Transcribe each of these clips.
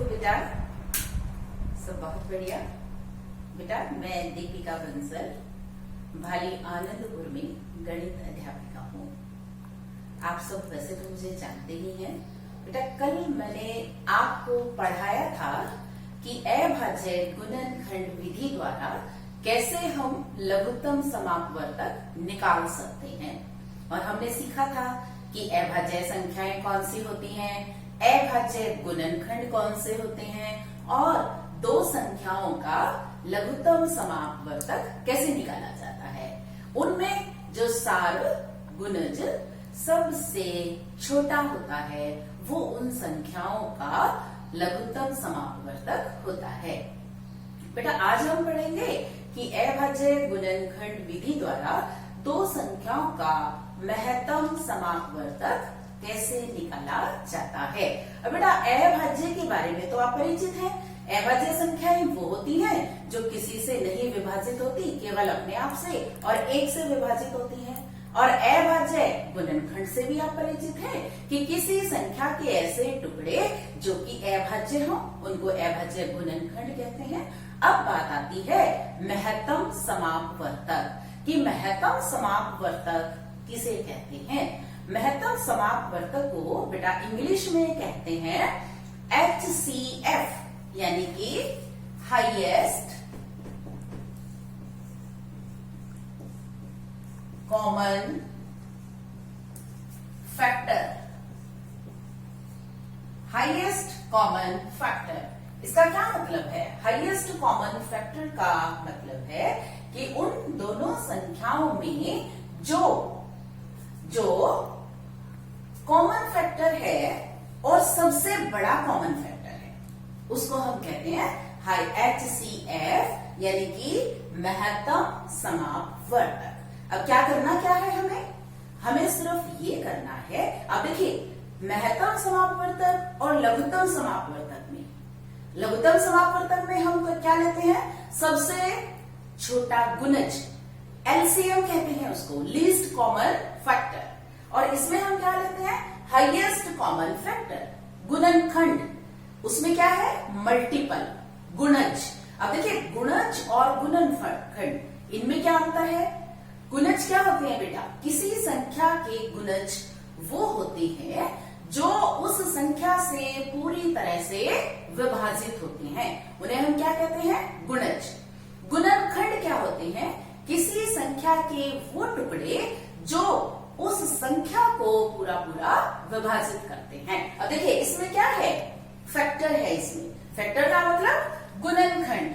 हो बेटा? सब बहुत बढ़िया। बेटा मैं दीपिका बंसल भाली आनंदपुर में गणित अध्यापिका हूँ। आप सब वैसे तो मुझे जानते ही हैं। बेटा कल मैंने आपको पढ़ाया था कि अभाज्य गुणनखंड विधि द्वारा कैसे हम लघुत्तम समापवर्तक निकाल सकते हैं, और हमने सीखा था कि अभाज्य संख्याएं कौन सी होती हैं, अभाज्य गुणनखंड कौन से होते हैं, और दो संख्याओं का लघुत्तम समापवर्तक कैसे निकाला जाता है। उनमें जो सार गुणज सबसे छोटा होता है वो उन संख्याओं का लघुत्तम समापवर्तक होता है। बेटा आज हम पढ़ेंगे कि अभाज्य गुणनखंड विधि द्वारा दो संख्याओं का महत्तम समापवर्तक कैसे निकाला जाता है। अब बेटा अभाज्य के बारे में तो आप परिचित हैं। अभाज्य संख्याएं वो होती हैं जो किसी से नहीं विभाजित होती, केवल अपने आप से और एक से विभाजित होती हैं। और अभाज्य गुणनखंड से भी आप परिचित हैं कि किसी संख्या के ऐसे टुकड़े जो कि अभाज्य हो उनको अभाज्य गुणनखंड कहते हैं। अब बात आती है महत्तम समापवर्तक कि महत्तम समापवर्तक किसे कहते हैं। महत्तम समापवर्तक को बेटा इंग्लिश में कहते हैं HCF, यानी कि highest common factor. Highest common factor इसका क्या मतलब है? हाईएस्ट कॉमन फैक्टर का मतलब है कि उन दोनों संख्याओं में जो कॉमन फैक्टर है और सबसे बड़ा कॉमन फैक्टर है उसको हम कहते हैं हाई HCF, यानी कि महत्तम समापवर्तक। अब क्या करना क्या है हमें सिर्फ ये करना है। अब देखिए महत्तम समापवर्तक और लघुत्तम समापवर्तक में हम क्या लेते हैं? सबसे छोटा गुणज, LCM कहते हैं उसको, लीस्ट कॉमन फैक्टर। और इसमें हम क्या लेते हैं? हाईएस्ट कॉमन फैक्टर, गुणनखंड। उसमें क्या है? मल्टीपल, गुणज। अब देखिए गुणज और गुणनखंड इनमें क्या अंतर है? गुणज क्या होते हैं बेटा? किसी संख्या के गुणज वो होते हैं जो उस संख्या से पूरी तरह से विभाजित होते हैं, उन्हें हम क्या कहते हैं? गुणज। गुणनखंड क्या होते हैं? किसी संख्या के वो टुकड़े जो उस संख्या को पूरा विभाजित करते हैं। अब देखिए इसमें क्या है? फैक्टर है। इसमें फैक्टर का मतलब गुणनखंड,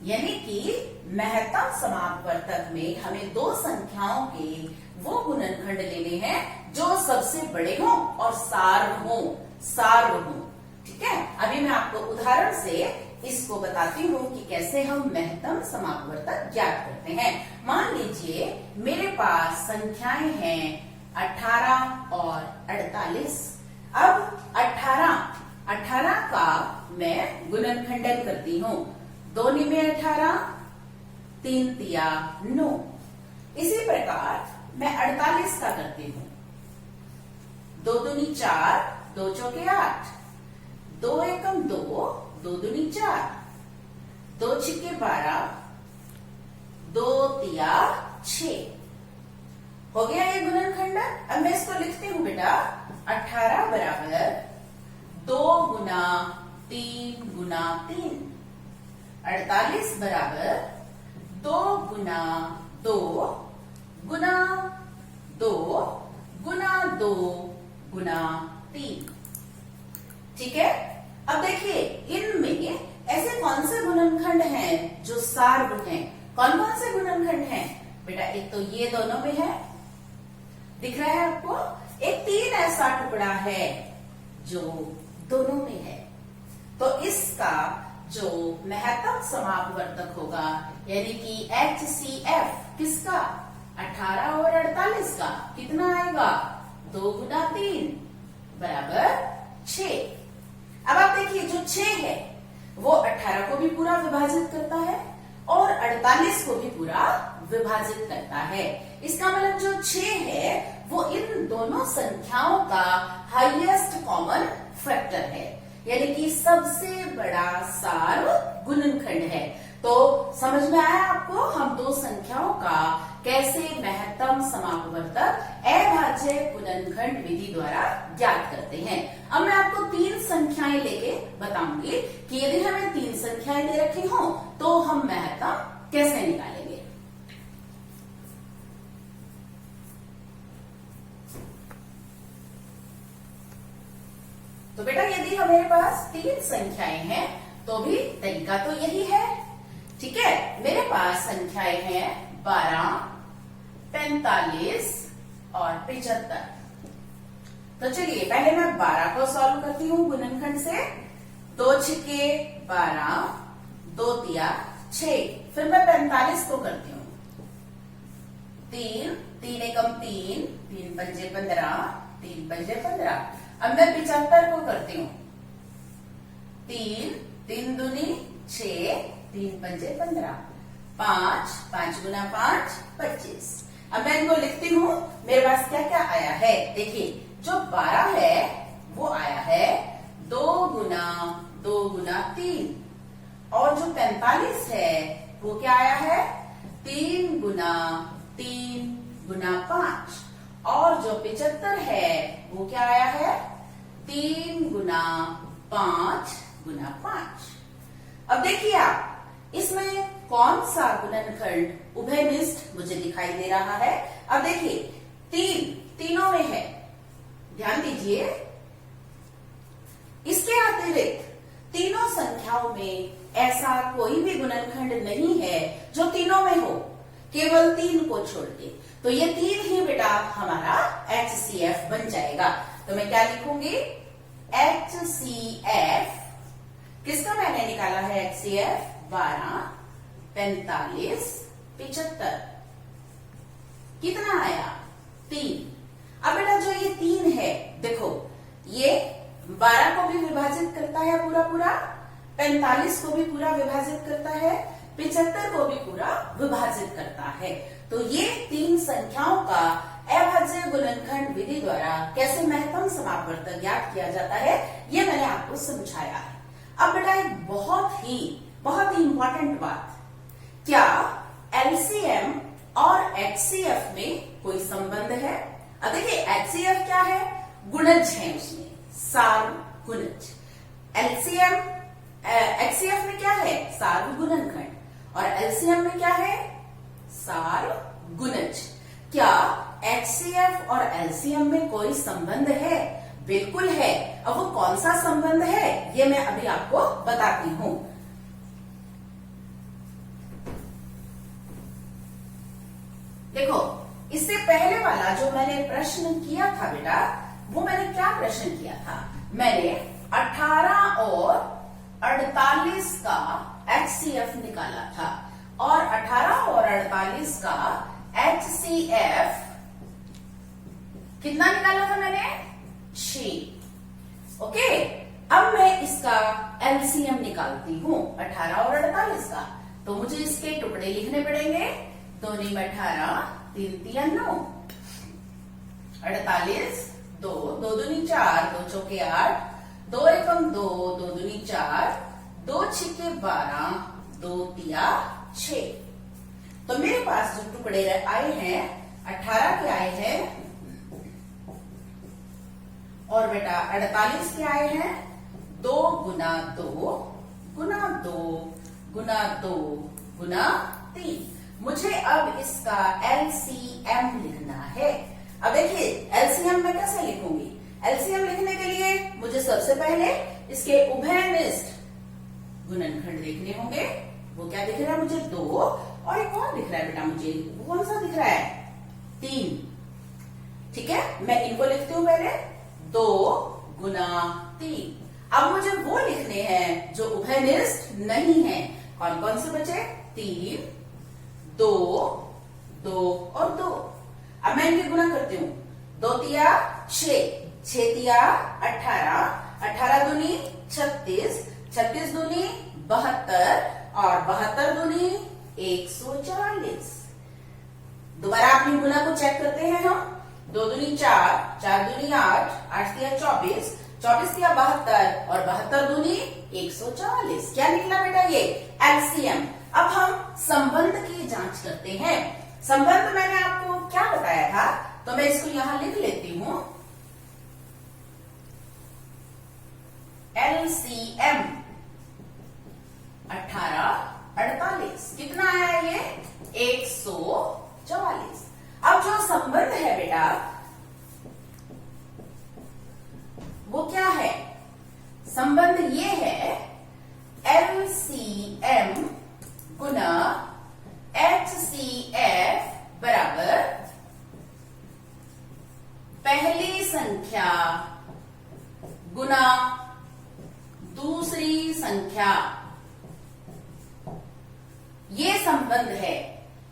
यानी कि महत्तम समापवर्तक में हमें दो संख्याओं के वो गुणनखंड लेने हैं जो सबसे बड़े हों और सार्व हों। ठीक है, अभी मैं आपको उदाहरण से इसको बताती हूँ कि कैसे हम महत्तम समापवर्तक ज्ञात करते हैं। मान लीजिए मेरे पास संख्याएं हैं 18 और 48। अब 18 का मैं गुणनखंडन करती हूँ। 2 में 18, 3 तिया 9। इसी प्रकार मैं 48 का करती हूँ। 2 दूनी 4, 2 चौके 8, 2 एकम 2, 2 दूनी 4, 2 छिक्के 12, 2 तिया 6। हो गया ये गुणनखंडन। अब मैं इसको लिखती हूँ बेटा 18 बराबर 2 गुना 3 गुना 3। 48 बराबर 2 गुना 2 गुना 2 गुना 2 गुना 3। ठीक है, अब देखिए इनमें ऐसे कौन से गुणनखंड हैं जो सार्व हैं? कौन से गुणनखंड हैं बेटा? एक तो ये दोनों में है, दिख रहा है आपको। एक 3 ऐसा टुकड़ा है जो दोनों में है। तो इसका जो महत्तम समापवर्तक होगा यानी कि HCF किसका? 18 और 48 का कितना आएगा? 2 गुना 3 बराबर 6। अब आप देखिए जो 6 है वो 18 को भी पूरा विभाजित करता है और 48 को भी पूरा विभाजित करता है। इसका मतलब जो 6 है वो इन दोनों संख्याओं का हाईएस्ट कॉमन फैक्टर है, यानी कि सबसे बड़ा सार्व गुणनखंड है। तो समझ में आया आपको हम दो संख्याओं का कैसे महत्तम समापवर्तक अभाज्य गुणनखंड विधि द्वारा ज्ञात करते हैं। अब मैं आपको 3 संख्याएं लेके बताऊंगी कि यदि हमें 3 संख्याएं दे रखी हो तो हम महत्तम कैसे निकालेंगे। तो बेटा यदि हमारे पास 3 संख्याएं हैं तो भी तरीका तो यही है, ठीक है। मेरे पास संख्याएं हैं 12, 45 और 75। तो चलिए पहले मैं 12 को सॉल्व करती हूँ गुणनखंड से। 2 छिके 12, 2 तिया 6। फिर मैं 45 को करती हूँ। 3, 3 एकम 3, 3 पंजे 15, 3 पंजे 15। अब मैं 75 को करती हूँ। 3, 3 दूनी 6, 3 पंजे 15, 5, 5 गुना 5 25। अब मैं इनको लिखती हूँ। मेरे पास क्या क्या आया है देखिए, जो 12 है वो आया है 2 गुना 3, और जो 45 है वो क्या आया है 3 गुना 5, और जो 75 है वो क्या आया है 3 गुना 5 गुना 5। अब देखिए आप इसमें कौन सा गुणनखंड उभयनिष्ठ मुझे दिखाई दे रहा है। अब देखिए 3 तीनों में है, ध्यान दीजिए। इसके अतिरिक्त तीनों संख्याओं में ऐसा कोई भी गुणनखंड नहीं है जो तीनों में हो, केवल 3 को छोड़ के। तो ये 3 ही बेटा हमारा HCF बन जाएगा। तो मैं क्या लिखूंगी HCF। किसका मैंने निकाला है HCF 12, 45, 75। कितना आया 3। अब बेटा जो ये 3 है देखो, ये 12 को भी विभाजित करता है पूरा, 45 को भी पूरा विभाजित करता है, 75 को भी पूरा विभाजित करता है। तो ये 3 संख्याओं का अभाज्य गुणनखंड विधि द्वारा कैसे महत्तम समापवर्तक ज्ञात किया जाता है ये मैंने आपको समझाया है। अब बेटा एक बहुत ही इंपॉर्टेंट बात, क्या LCM और HCF में कोई संबंध है। अब देखिए HCF क्या है, गुणज है, उसमें सार्व गुणज। HCF में क्या है सार्व गुणनखंड, और LCM में क्या है सार्व गुणज। क्या HCF और LCM में कोई संबंध है? बिल्कुल है। अब वो कौन सा संबंध है ये मैं अभी आपको बताती हूं। देखो इससे पहले वाला जो मैंने प्रश्न किया था बेटा, वो मैंने क्या प्रश्न किया था, मैंने 18 और 48 का HCF निकाला था, और 18 और 48 का HCF कितना निकाला था मैंने 6। ओके, अब मैं इसका LCM निकालती हूँ 18 और 48 का। तो मुझे इसके टुकड़े लिखने पड़ेंगे। 2 × 18, 3 × 9, 48, 2 2 दूनी 4, 2 चौके 8, 2 एकम 2, 2 दूनी 4, 2 छिके 12, 2 तिया 6। तो मेरे पास जो टुकड़े आए हैं 18 के आए हैं, और बेटा 48 के आए हैं 2 गुना 2 गुना 2 गुना 2 गुना 3। मुझे अब इसका LCM लिखना है। अब देखिए LCM मैं कैसे लिखूंगी, LCM लिखने के लिए मुझे सबसे पहले इसके उभयनिष्ठ गुणनखंड देखने होंगे। वो क्या दिख रहा है मुझे 2, और एक और दिख रहा है बेटा मुझे, वो कौन सा दिख रहा है 3। ठीक है, मैं इनको लिखती हूँ पहले 2 गुना 3। अब मुझे वो लिखने हैं जो उभयनिष्ठ नहीं है। कौन कौन से बचे 3, 2, 2 और 2। अब मैं इनके गुना करती हूँ। 2 तिया 6, 6 तिया 18, 18 दूनी 36, 36 दूनी 72, और 72 दूनी 140। दोबारा अपनी गुना को चेक करते हैं हम। 2 दूनी 4, 4 दूनी 8, 8 तिया 24, 24 तिया 72 और 72 दूनी 144। क्या निकला बेटा? ये एलसीएम। अब हम संबंध की जांच करते हैं। संबंध मैंने आपको क्या बताया था, तो मैं इसको यहां लिख लेती हूं। एलसीएम 18, 48 कितना आया ये? 144। अब जो संबंध है बेटा वो क्या है? संबंध ये है एलसीएम गुना एचसीएफ बराबर पहली संख्या गुना दूसरी संख्या। ये संबंध है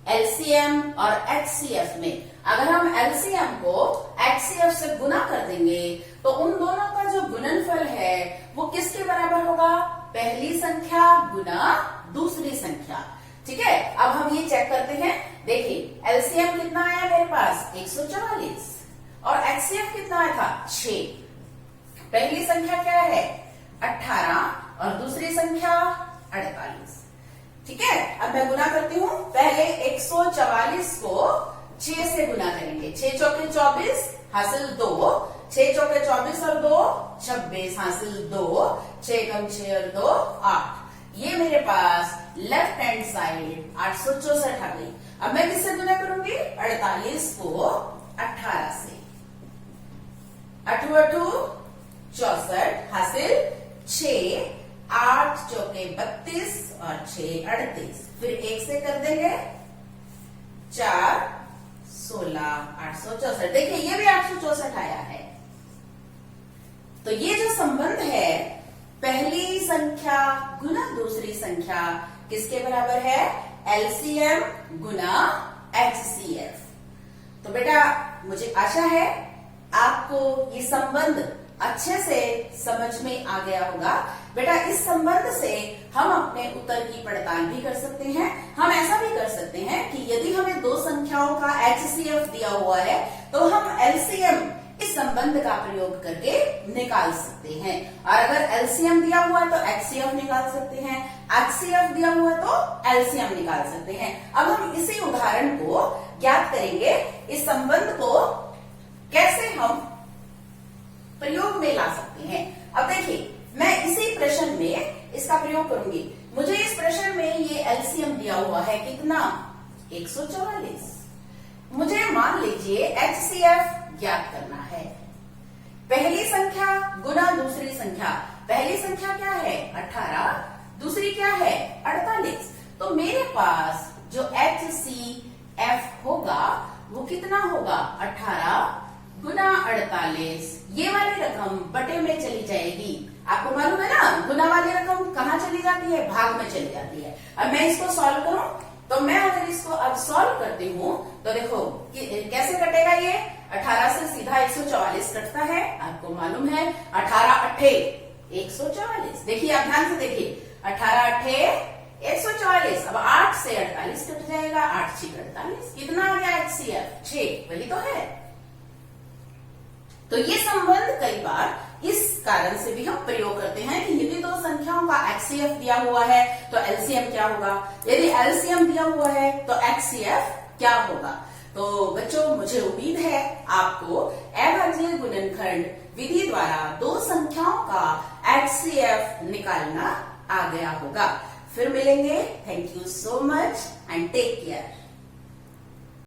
एलसीएम और एचसीएफ में। अगर हम एलसीएम को एचसीएफ से गुना कर देंगे तो उन दोनों का जो गुणनफल है वो किसके बराबर होगा? पहली संख्या गुना दूसरी संख्या। ठीक है, अब हम ये चेक करते हैं। देखिए एलसीएम कितना आया मेरे पास? 144 और एचसीएफ कितना आया था? 6। पहली संख्या क्या है? 18 और दूसरी संख्या 48। ठीक है, अब मैं गुना करती हूं। पहले 144 को 6 से गुना करेंगे। 6 चौके 24 हासिल 2, 6 चौके 24 और 2 26 हासिल 2, 6 कम 6 और 2 8। ये मेरे पास लेफ्ट हैंड साइड 864 आ गई। अब मैं किससे गुना करूंगी? 48 को 18 से। 8 8 64 हासिल 6, 8 चौके 32 और 6 38। फिर 1 से कर देंगे 4 16 864। देखिए ये भी 864 आया है। तो ये जो संबंध है पहली संख्या गुना दूसरी संख्या किसके बराबर है? एलसीएम गुना एचसीएफ। तो बेटा मुझे आशा है आपको ये संबंध अच्छे से समझ में आ गया होगा। बेटा इस संबंध से हम अपने उत्तर की पड़ताल भी कर सकते हैं। हम ऐसा भी कर सकते हैं कि यदि हमें दो संख्याओं का एचसीएफ दिया हुआ है तो हम एलसीएम इस संबंध का प्रयोग करके निकाल सकते हैं। और अगर एलसीएम दिया हुआ है तो एचसीएफ निकाल सकते हैं, एचसीएफ दिया हुआ है तो एलसीएम निकाल सकते हैं। अब हम इसी उदाहरण को ज्ञात करेंगे। इस संबंध को कैसे हम प्रयोग में ला सकते हैं। अब देखिए मैं इसी प्रश्न में इसका प्रयोग करूंगी। मुझे इस प्रश्न में ये एलसीएम दिया हुआ है कितना? 144। मुझे मान लीजिए एचसीएफ ज्ञात करना है। पहली संख्या गुना दूसरी संख्या। पहली संख्या क्या है? 18, दूसरी क्या है? 48। तो मेरे पास जो एचसीएफ होगा वो कितना होगा? 18 गुना 48। ये वाली रकम बटे में चली जाएगी। आपको मालूम है ना गुना वाली रकम कहाँ चली जाती है? भाग में चली जाती है। अब मैं इसको सॉल्व करूं तो मैं अगर इसको अब सॉल्व करती हूं तो देखो कैसे कटेगा ये? 18 से सीधा 144 कटता है। आपको मालूम है 18 अट्ठे 144। देखिए आप ध्यान से देखिए 18 अट्ठे 144। अब 8 से 48 कट जाएगा। 8 6 48। कितना आ गया एचसीएफ? 6। वही तो है। तो ये संबंध कई बार इस कारण से भी हम प्रयोग करते हैं कि यदि दो संख्याओं का एचसीएफ दिया हुआ है तो एलसीएम क्या होगा, यदि एलसीएम दिया हुआ है तो एचसीएफ क्या होगा। तो बच्चों मुझे उम्मीद है आपको अभाज्य गुणनखंड विधि द्वारा दो संख्याओं का एचसीएफ निकालना आ गया होगा। फिर मिलेंगे। Thank you so much and take care.